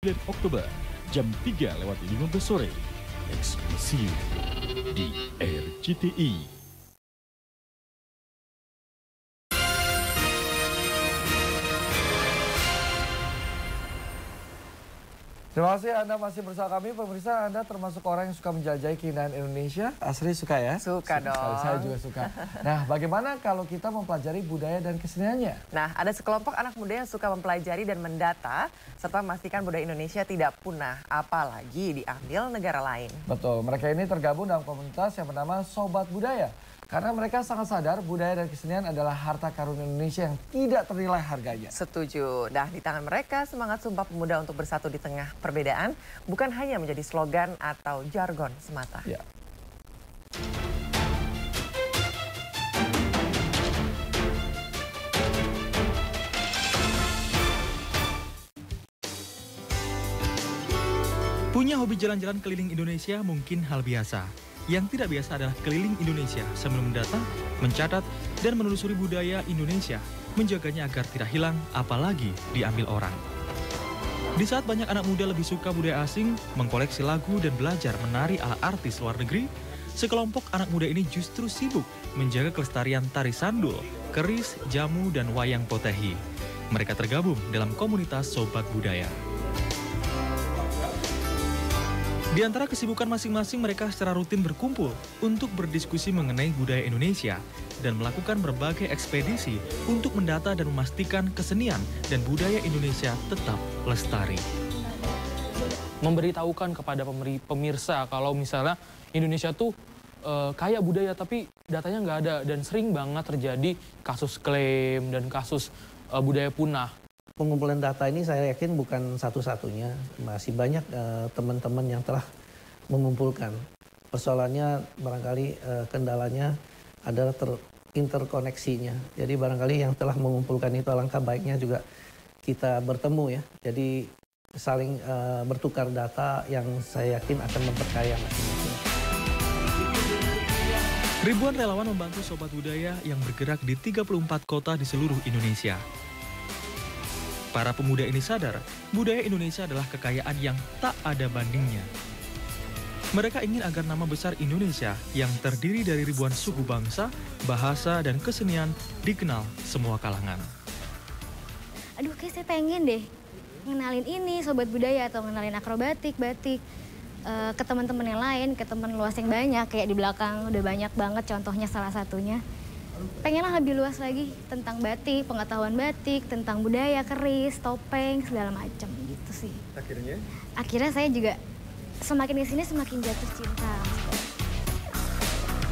9 Oktober jam 3:15 sore eksklusif di RCTI. Terima kasih Anda masih bersama kami. Pemirsa, Anda termasuk orang yang suka menjelajahi keindahan Indonesia? Asri suka ya? Suka dong. Saya juga suka. Nah, bagaimana kalau kita mempelajari budaya dan keseniannya? Nah, ada sekelompok anak muda yang suka mempelajari dan mendata serta memastikan budaya Indonesia tidak punah, apalagi diambil negara lain. Betul, mereka ini tergabung dalam komunitas yang bernama Sobat Budaya. Karena mereka sangat sadar budaya dan kesenian adalah harta karun Indonesia yang tidak ternilai harganya. Setuju. Nah, di tangan mereka semangat Sumpah Pemuda untuk bersatu di tengah perbedaan bukan hanya menjadi slogan atau jargon semata. Ya. Punya hobi jalan-jalan keliling Indonesia mungkin hal biasa. Yang tidak biasa adalah keliling Indonesia sambil mendata, mencatat, dan menelusuri budaya Indonesia, menjaganya agar tidak hilang, apalagi diambil orang. Di saat banyak anak muda lebih suka budaya asing, mengkoleksi lagu dan belajar menari ala artis luar negeri, sekelompok anak muda ini justru sibuk menjaga kelestarian tari sandul, keris, jamu, dan wayang potehi. Mereka tergabung dalam komunitas Sobat Budaya. Di antara kesibukan masing-masing, mereka secara rutin berkumpul untuk berdiskusi mengenai budaya Indonesia dan melakukan berbagai ekspedisi untuk mendata dan memastikan kesenian dan budaya Indonesia tetap lestari. Memberitahukan kepada pemirsa kalau misalnya Indonesia tuh kaya budaya tapi datanya nggak ada, dan sering banget terjadi kasus klaim dan kasus budaya punah. Pengumpulan data ini saya yakin bukan satu-satunya, masih banyak teman-teman yang telah mengumpulkan. Persoalannya barangkali kendalanya adalah interkoneksinya. Jadi barangkali yang telah mengumpulkan itu alangkah baiknya juga kita bertemu ya. Jadi saling bertukar data yang saya yakin akan memperkaya masing-masing. Ribuan relawan membantu Sobat Budaya yang bergerak di 34 kota di seluruh Indonesia. Para pemuda ini sadar, budaya Indonesia adalah kekayaan yang tak ada bandingnya. Mereka ingin agar nama besar Indonesia yang terdiri dari ribuan suku bangsa, bahasa, dan kesenian dikenal semua kalangan. Aduh, kayak saya pengen deh ngenalin ini Sobat Budaya atau ngenalin akrobatik, batik ke teman-teman yang lain, ke teman luas yang banyak. Kayak di belakang udah banyak banget contohnya salah satunya. Pengenlah lebih luas lagi tentang batik, pengetahuan batik, tentang budaya, keris, topeng, segala macam gitu sih. Akhirnya saya juga semakin kesini semakin jatuh cinta.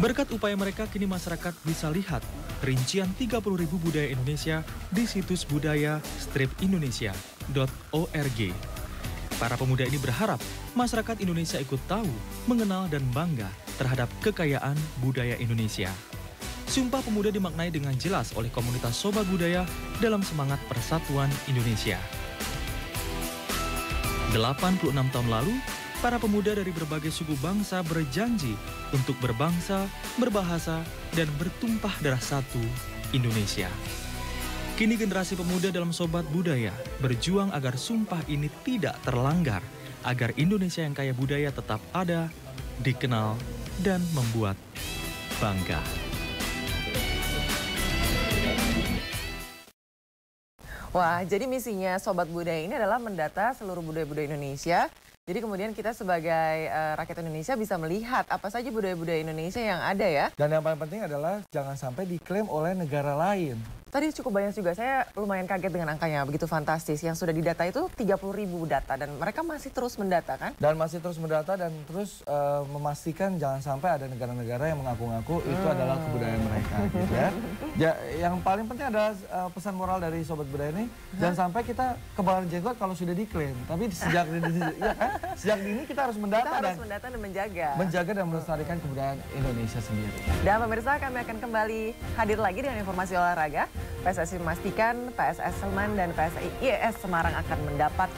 Berkat upaya mereka, kini masyarakat bisa lihat rincian 30.000 budaya Indonesia di situs budaya-indonesia.org. Para pemuda ini berharap masyarakat Indonesia ikut tahu, mengenal, dan bangga terhadap kekayaan budaya Indonesia. Sumpah Pemuda dimaknai dengan jelas oleh komunitas Sobat Budaya dalam semangat persatuan Indonesia. 86 tahun lalu, para pemuda dari berbagai suku bangsa berjanji untuk berbangsa, berbahasa, dan bertumpah darah satu Indonesia. Kini generasi pemuda dalam Sobat Budaya berjuang agar sumpah ini tidak terlanggar, agar Indonesia yang kaya budaya tetap ada, dikenal, dan membuat bangga. Wah, jadi misinya Sobat Budaya ini adalah mendata seluruh budaya-budaya Indonesia. Jadi kemudian kita sebagai rakyat Indonesia bisa melihat apa saja budaya-budaya Indonesia yang ada ya. Dan yang paling penting adalah jangan sampai diklaim oleh negara lain. Tadi cukup banyak juga, saya lumayan kaget dengan angkanya, begitu fantastis. Yang sudah didata itu 30.000 data dan mereka masih terus mendata kan? Dan masih terus mendata dan terus memastikan jangan sampai ada negara-negara yang mengaku-ngaku itu adalah kebudayaan mereka gitu ya. Yang paling penting adalah pesan moral dari Sobat Budaya ini, jangan sampai kita kebalan jenggot kalau sudah diklaim. Tapi sejak ya kan? Sejak dini kita harus mendata, kita harus mendata dan menjaga. Menjaga dan melestarikan kebudayaan Indonesia sendiri. Dan pemirsa, kami akan kembali hadir lagi dengan informasi olahraga. PSSI memastikan PSS Sleman dan PSIS Semarang akan mendapat